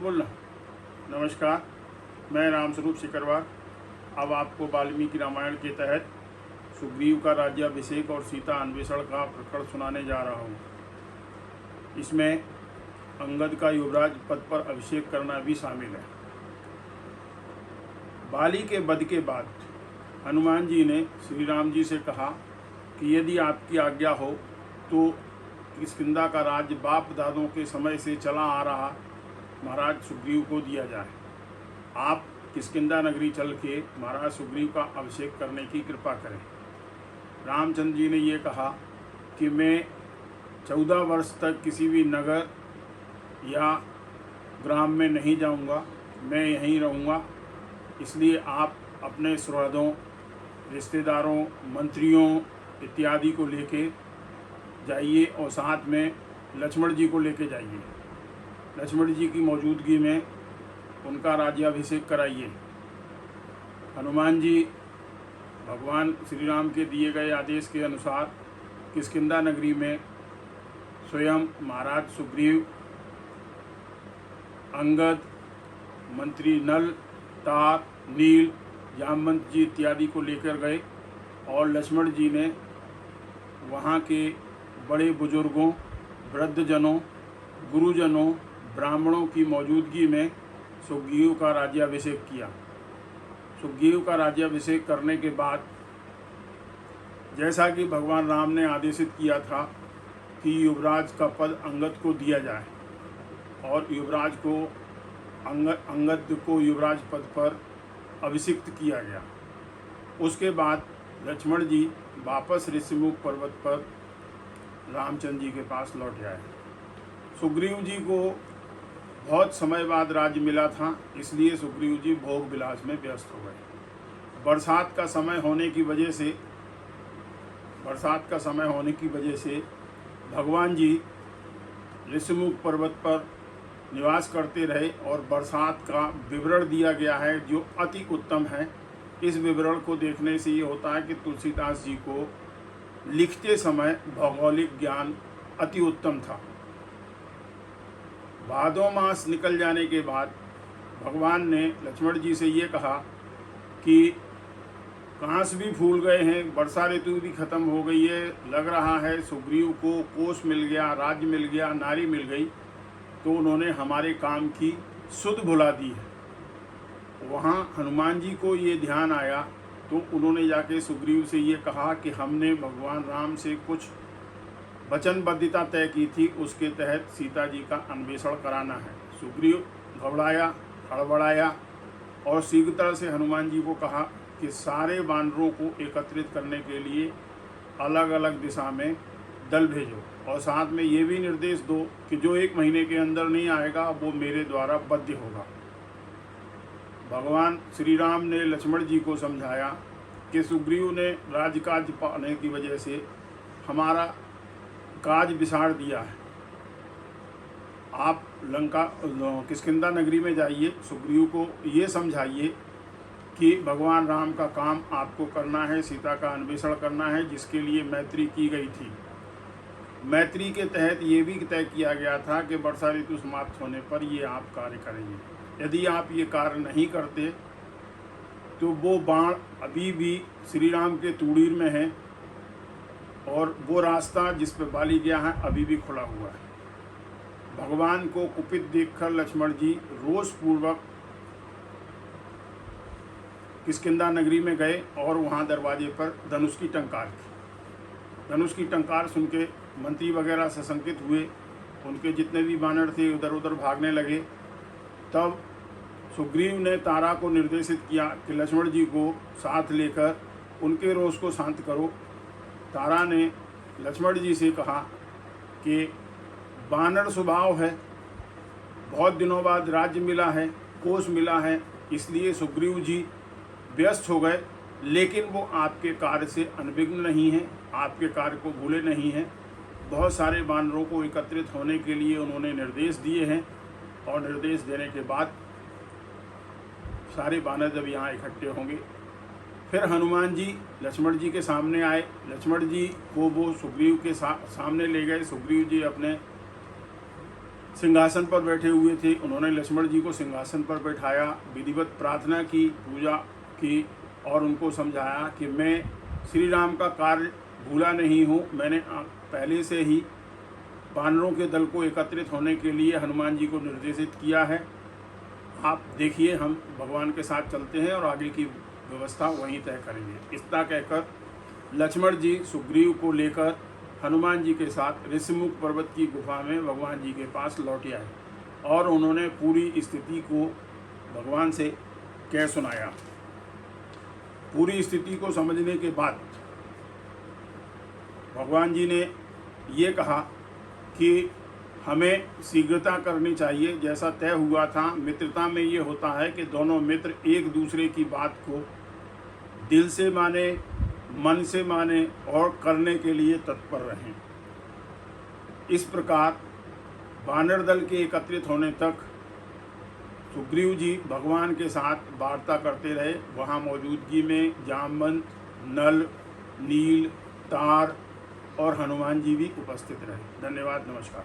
बोलना। नमस्कार, मैं रामस्वरूप सिकरवार अब आपको वाल्मीकि रामायण के तहत सुग्रीव का राज्याभिषेक और सीता अन्वेषण का प्रकरण सुनाने जा रहा हूँ। इसमें अंगद का युवराज पद पर अभिषेक करना भी शामिल है। बाली के वध के बाद हनुमान जी ने श्री राम जी से कहा कि यदि आपकी आज्ञा हो तो किष्किंधा का राज्य बाप दादों के समय से चला आ रहा महाराज सुग्रीव को दिया जाए। आप किष्किंधा नगरी चल के महाराज सुग्रीव का अभिषेक करने की कृपा करें। रामचंद्र जी ने ये कहा कि मैं 14 वर्ष तक किसी भी नगर या ग्राम में नहीं जाऊंगा, मैं यहीं रहूंगा। इसलिए आप अपने सुहृदों, रिश्तेदारों, मंत्रियों इत्यादि को लेके जाइए और साथ में लक्ष्मण जी को लेके जाइए। लक्ष्मण जी की मौजूदगी में उनका राज्याभिषेक कराइए। हनुमान जी भगवान श्री राम के दिए गए आदेश के अनुसार किष्किंधा नगरी में स्वयं महाराज सुग्रीव, अंगद, मंत्री नल, तार, नील, जामवंत जी इत्यादि को लेकर गए और लक्ष्मण जी ने वहाँ के बड़े बुजुर्गों, वृद्धजनों, गुरुजनों, ब्राह्मणों की मौजूदगी में सुग्रीव का राज्याभिषेक किया। सुग्रीव का राज्याभिषेक करने के बाद जैसा कि भगवान राम ने आदेशित किया था कि युवराज का पद अंगद को दिया जाए और युवराज को अंगद को युवराज पद पर अभिषिक्त किया गया। उसके बाद लक्ष्मण जी वापस ऋषिमुख पर्वत पर रामचंद्र जी के पास लौट आए। सुग्रीव जी को बहुत समय बाद राज्य मिला था, इसलिए सुग्रीव जी भोग विलास में व्यस्त हो गए। बरसात का समय होने की वजह से भगवान जी ऋषिमुख पर्वत पर निवास करते रहे और बरसात का विवरण दिया गया है जो अति उत्तम है। इस विवरण को देखने से ये होता है कि तुलसीदास जी को लिखते समय भौगोलिक ज्ञान अति उत्तम था। भादों मास निकल जाने के बाद भगवान ने लक्ष्मण जी से ये कहा कि घास भी फूल गए हैं, वर्षा ऋतु भी खत्म हो गई है, लग रहा है सुग्रीव को कोष मिल गया, राज्य मिल गया, नारी मिल गई, तो उन्होंने हमारे काम की सुध भुला दी है। वहाँ हनुमान जी को ये ध्यान आया तो उन्होंने जाके सुग्रीव से ये कहा कि हमने भगवान राम से कुछ वचनबद्धता तय की थी, उसके तहत सीता जी का अन्वेषण कराना है। सुग्रीव घबराया, हड़बड़ाया और शीघ्रता से हनुमान जी को कहा कि सारे वानरों को एकत्रित करने के लिए अलग अलग दिशा में दल भेजो और साथ में ये भी निर्देश दो कि जो 1 महीने के अंदर नहीं आएगा वो मेरे द्वारा बद्ध होगा। भगवान श्री राम ने लक्ष्मण जी को समझाया कि सुग्रीव ने राजकाज पाने की वजह से हमारा काज बिसाड़ दिया है। आप किष्किंधा नगरी में जाइए, सुग्रीव को ये समझाइए कि भगवान राम का काम आपको करना है, सीता का अन्वेषण करना है, जिसके लिए मैत्री की गई थी। मैत्री के तहत ये भी तय किया गया था कि वर्षा ऋतु समाप्त होने पर ये आप कार्य करेंगे। यदि आप ये कार्य नहीं करते तो वो बाण अभी भी श्री राम के तूड़ीर में है और वो रास्ता जिस पर बाली गया है अभी भी खुला हुआ है। भगवान को कुपित देखकर लक्ष्मण जी रोषपूर्वक किष्किंधा नगरी में गए और वहाँ दरवाजे पर धनुष की टंकार की। धनुष की टंकार सुन के मंत्री वगैरह सशंकित हुए, उनके जितने भी बानर थे उधर उधर भागने लगे। तब सुग्रीव ने तारा को निर्देशित किया कि लक्ष्मण जी को साथ लेकर उनके रोष को शांत करो। तारा ने लक्ष्मण जी से कहा कि बानर स्वभाव है, बहुत दिनों बाद राज्य मिला है, कोष मिला है, इसलिए सुग्रीव जी व्यस्त हो गए, लेकिन वो आपके कार्य से अनभिज्ञ नहीं हैं, आपके कार्य को भूले नहीं हैं। बहुत सारे बानरों को एकत्रित होने के लिए उन्होंने निर्देश दिए हैं और निर्देश देने के बाद सारे बानर जब यहाँ इकट्ठे होंगे फिर हनुमान जी लक्ष्मण जी के सामने आए। लक्ष्मण जी को वो सुग्रीव के सामने ले गए। सुग्रीव जी अपने सिंहासन पर बैठे हुए थे। उन्होंने लक्ष्मण जी को सिंहासन पर बैठाया, विधिवत प्रार्थना की, पूजा की और उनको समझाया कि मैं श्री राम का कार्य भूला नहीं हूँ। मैंने पहले से ही वानरों के दल को एकत्रित होने के लिए हनुमान जी को निर्देशित किया है। आप देखिए, हम भगवान के साथ चलते हैं और आगे की व्यवस्था वहीं तय करेंगे। इतना कहकर लक्ष्मण जी सुग्रीव को लेकर हनुमान जी के साथ ऋषिमुख पर्वत की गुफा में भगवान जी के पास लौट आए और उन्होंने पूरी स्थिति को भगवान से कह सुनाया। पूरी स्थिति को समझने के बाद भगवान जी ने ये कहा कि हमें शीघ्रता करनी चाहिए। जैसा तय हुआ था, मित्रता में ये होता है कि दोनों मित्र एक दूसरे की बात को दिल से माने, मन से माने और करने के लिए तत्पर रहें। इस प्रकार वानर दल के एकत्रित होने तक सुग्रीव जी भगवान के साथ वार्ता करते रहे। वहाँ मौजूदगी में जामवंत, नल, नील, तार और हनुमान जी भी उपस्थित रहे। धन्यवाद, नमस्कार।